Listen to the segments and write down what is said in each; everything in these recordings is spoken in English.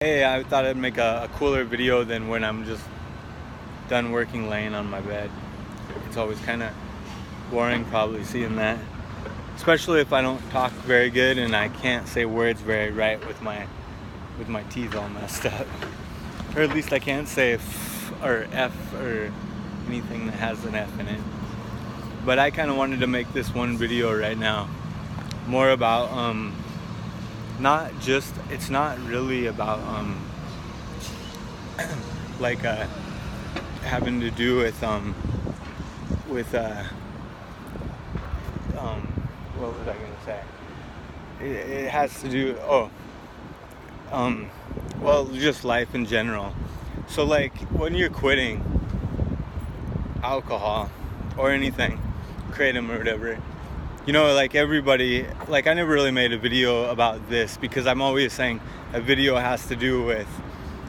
Hey, I thought I'd make a cooler video than when I'm just done working laying on my bed. It's always kind of boring probably seeing that. Especially if I don't talk very good and I can't say words very right with my teeth all messed up. Or at least I can't say f or f or anything that has an f in it. But I kind of wanted to make this one video right now more about it's not really about like having to do with with what was I gonna say? It has to do well, just life in general. So like when you're quitting alcohol or anything, kratom or whatever, you know, like everybody, like I never really made a video about this because I'm always saying a video has to do with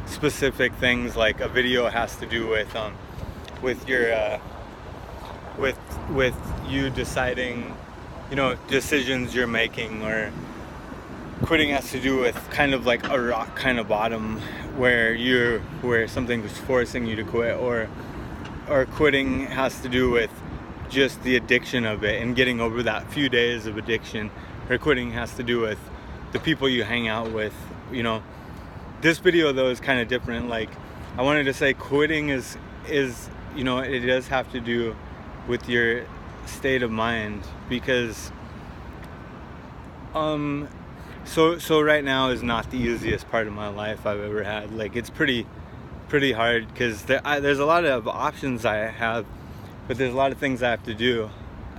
specific things. Like a video has to do with your with you deciding, you know, decisions you're making. Or quitting has to do with kind of like a rock kind of bottom where something is forcing you to quit. Or quitting has to do with just the addiction of it and getting over that few days of addiction. Or quitting has to do with the people you hang out with, you know. This video though is kind of different. Like I wanted to say quitting is you know, it does have to do with your state of mind, because so right now is not the easiest part of my life I've ever had. Like it's pretty hard because there's a lot of options I have, but there's a lot of things I have to do.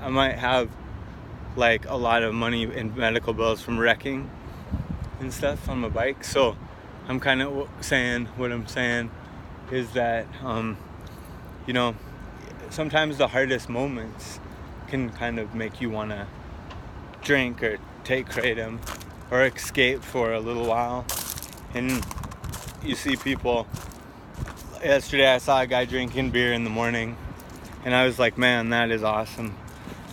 I might have like a lot of money in medical bills from wrecking and stuff on my bike. So I'm kind of saying, what I'm saying is that you know, sometimes the hardest moments can kind of make you want to drink or take kratom or escape for a little while. And you see people. Yesterday I saw a guy drinking beer in the morning, and I was like, man, that is awesome.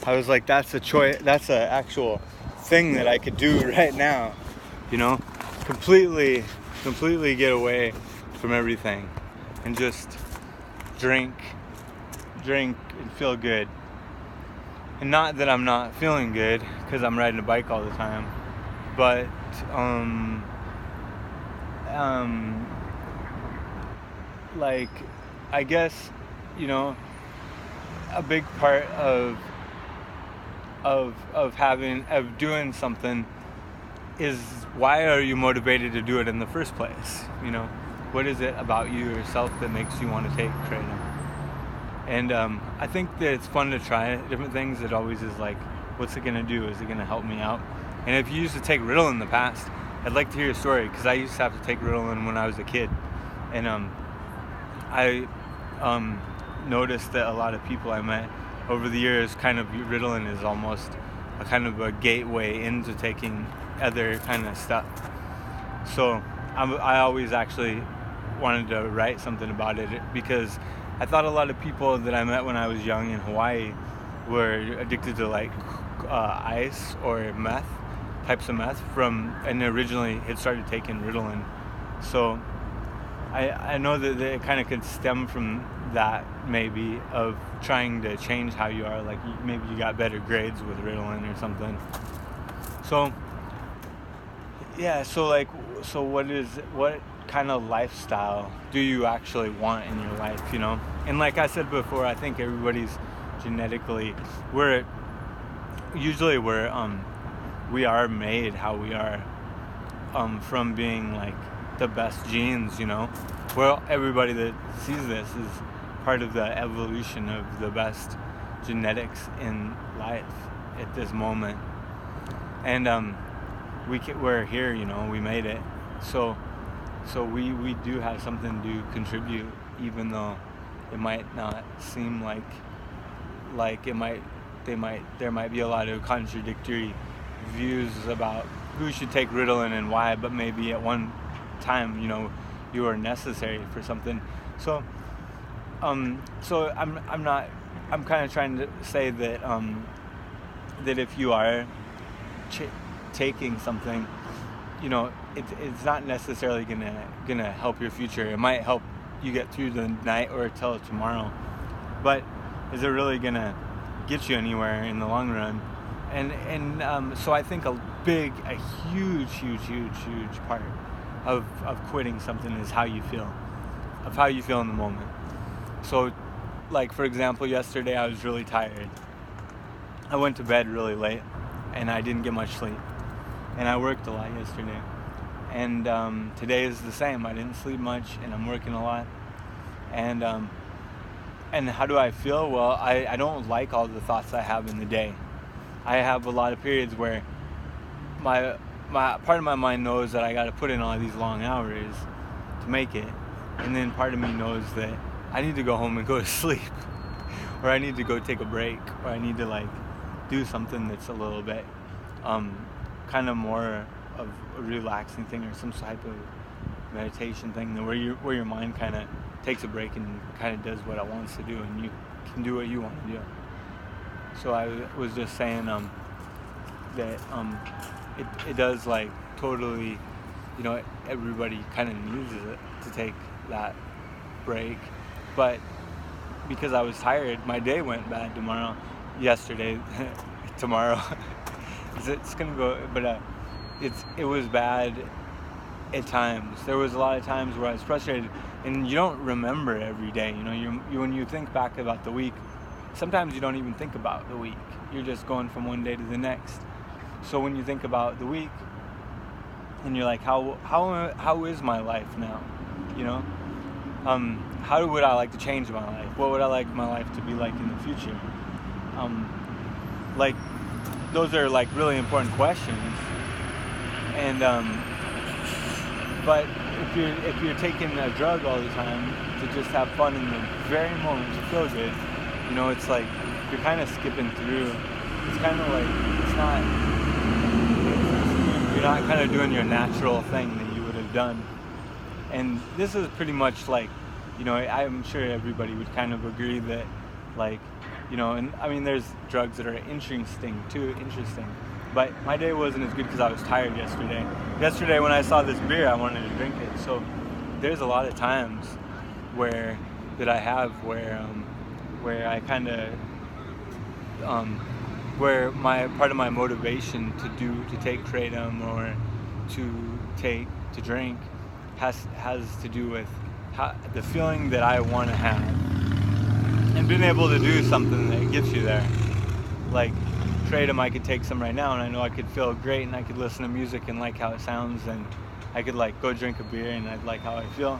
I was like, that's a choice, that's an actual thing that I could do right now, you know, completely get away from everything and just drink and feel good. And not that I'm not feeling good because I'm riding a bike all the time, but like I guess, you know, a big part of doing something is, why are you motivated to do it in the first place? You know, what is it about you yourself that makes you want to take kratom? And I think that it's fun to try different things. It always is like, what's it gonna do? Is it gonna help me out? And if you used to take Ritalin in the past, I'd like to hear your story, because I used to have to take Ritalin when I was a kid. And I noticed that a lot of people I met over the years, kind of Ritalin is almost a kind of a gateway into taking other kind of stuff. So I always actually wanted to write something about it, because I thought a lot of people that I met when I was young in Hawaii were addicted to like ice or meth, types of meth, and originally had started taking Ritalin. So I know that it kind of could stem from that, maybe, of trying to change how you are. Like maybe you got better grades with Ritalin or something. So yeah, so what kind of lifestyle do you actually want in your life, you know? And like I said before, I think everybody's genetically, we are made how we are, from being like the best genes, you know. Well, everybody that sees this is part of the evolution of the best genetics in life at this moment. And we're here, you know, we made it. So we do have something to contribute, even though it might not seem like there might be a lot of contradictory views about who should take Ritalin and why, but maybe at one time, you know, you are necessary for something. So I'm kind of trying to say that that if you are taking something, you know, it's not necessarily gonna help your future. It might help you get through the night or till tomorrow, but is it really gonna get you anywhere in the long run? And so I think a huge part of quitting something is how you feel in the moment. So, like for example, yesterday I was really tired. I went to bed really late, and I didn't get much sleep, and I worked a lot yesterday. And today is the same. I didn't sleep much, and I'm working a lot. And how do I feel? Well, I don't like all the thoughts I have in the day. I have a lot of periods where my part of my mind knows that I got to put in all these long hours to make it, and then part of me knows that I need to go home and go to sleep, or I need to go take a break, or I need to like do something that's a little bit kind of more of a relaxing thing, or some type of meditation thing where your mind kind of takes a break and kind of does what it wants to do, and you can do what you want to do. So I was just saying that it does like totally, everybody kind of needs it to take that break, but because I was tired, my day went bad yesterday tomorrow it's gonna go, but it was bad at times. There was a lot of times where I was frustrated, and you don't remember every day. You when you think back about the week, sometimes you don't even think about the week. You're just going from one day to the next. So when you think about the week, and you're like, how is my life now? How would I like to change my life? What would I like my life to be like in the future? Like those are like really important questions. And but if you're taking a drug all the time to just have fun in the very moment to feel good, it's like you're kind of skipping through. It's kind of like you're not kind of doing your natural thing that you would have done. And this is pretty much like, I'm sure everybody would kind of agree that, like, and I mean, there's drugs that are interesting, but my day wasn't as good because I was tired yesterday. Yesterday when I saw this beer, I wanted to drink it. So there's a lot of times where I kind of, where part of my motivation to take kratom or to drink has to do with the feeling that I want to have, and being able to do something that gets you there. Like kratom, I could take some right now, and I know I could feel great, and I could listen to music and like how it sounds, and I could like go drink a beer and I'd like how I feel,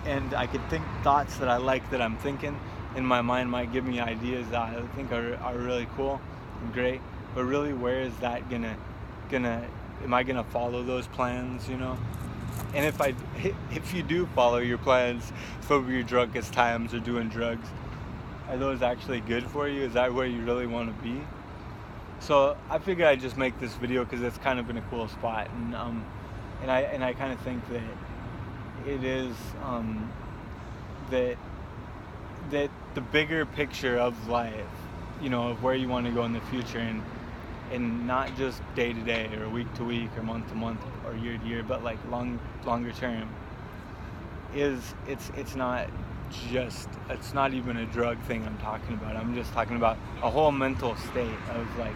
and I could think thoughts that I like that I'm thinking, and my mind might give me ideas that I think are really cool and great. But really, where is that am I gonna follow those plans? And if you do follow your plans, over your drunkest times or doing drugs, are those actually good for you? Is that where you really want to be? So I figured I'd just make this video because it's kind of in a cool spot, and I kind of think that it is that the bigger picture of life, of where you want to go in the future, and not just day to day or week to week or month to month or year to year, but like longer term, it's not even a drug thing I'm talking about. I'm just talking about a whole mental state of like,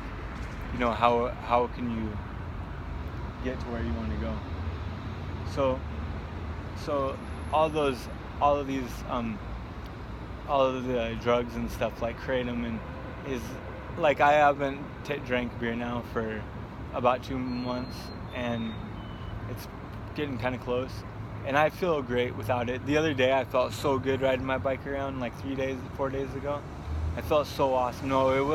how can you get to where you want to go. So all of the drugs and stuff like kratom and is like, I haven't drank beer now for about 2 months, and it's getting kind of close, and I feel great without it. The other day I felt so good riding my bike around, like 4 days ago. I felt so awesome. No, it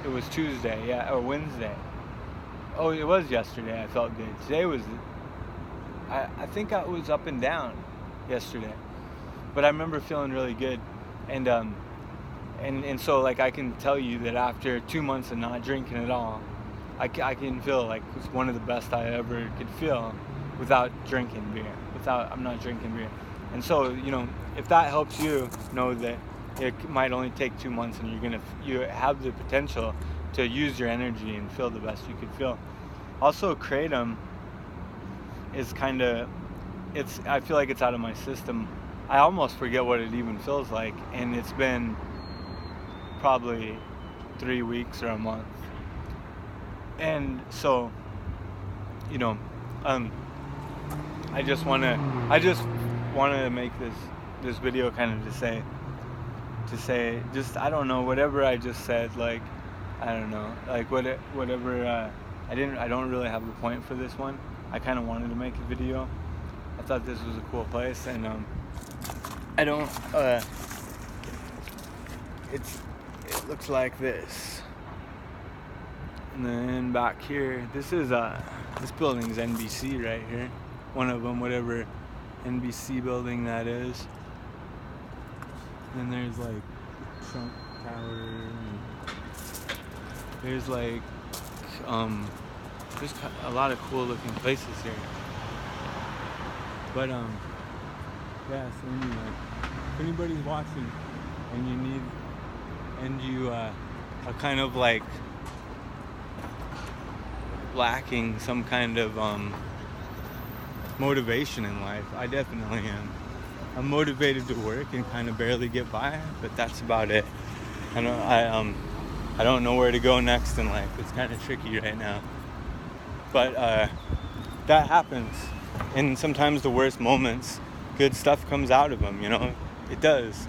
was Tuesday, yeah, or Wednesday. Oh, it was yesterday I felt good. Today was, I think I was up and down yesterday, but I remember feeling really good. And so like, I can tell you that after 2 months of not drinking at all, I can feel like it's one of the best I ever could feel without drinking beer. I'm not drinking beer. And so, if that helps you know that it might only take 2 months, and you have the potential to use your energy and feel the best you could feel. Also, kratom is kind of, I feel like it's out of my system. I almost forget what it even feels like, and it's been probably 3 weeks or a month. And so, you know, I just want to make this video kind of to say just, I don't know, whatever I just said, like, I don't know, like whatever, I don't really have a point for this one. I kind of wanted to make a video. I thought this was a cool place, and I don't, it looks like this. And then back here, this building's NBC right here. One of them, whatever NBC building that is. And then there's like Trump Tower. And there's like, there's a lot of cool looking places here. But yeah, so anyway, if anybody's watching and you are kind of like lacking some kind of motivation in life, I definitely am. I'm motivated to work and kind of barely get by, but that's about it. I don't know where to go next in life. It's kind of tricky right now. But that happens. And sometimes the worst moments, good stuff comes out of them, you know? It does.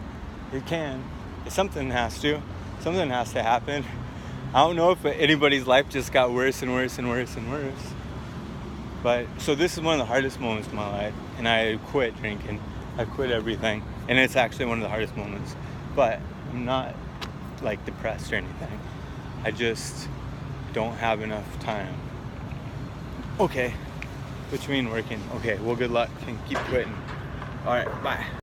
It can. Something has to happen. I don't know if anybody's life just got worse and worse and worse and worse. But, so this is one of the hardest moments of my life. And I quit drinking. I quit everything. And it's actually one of the hardest moments. But I'm not, like, depressed or anything. I just don't have enough time. Okay. What you mean working? Okay, well, good luck and keep quitting. All right, bye.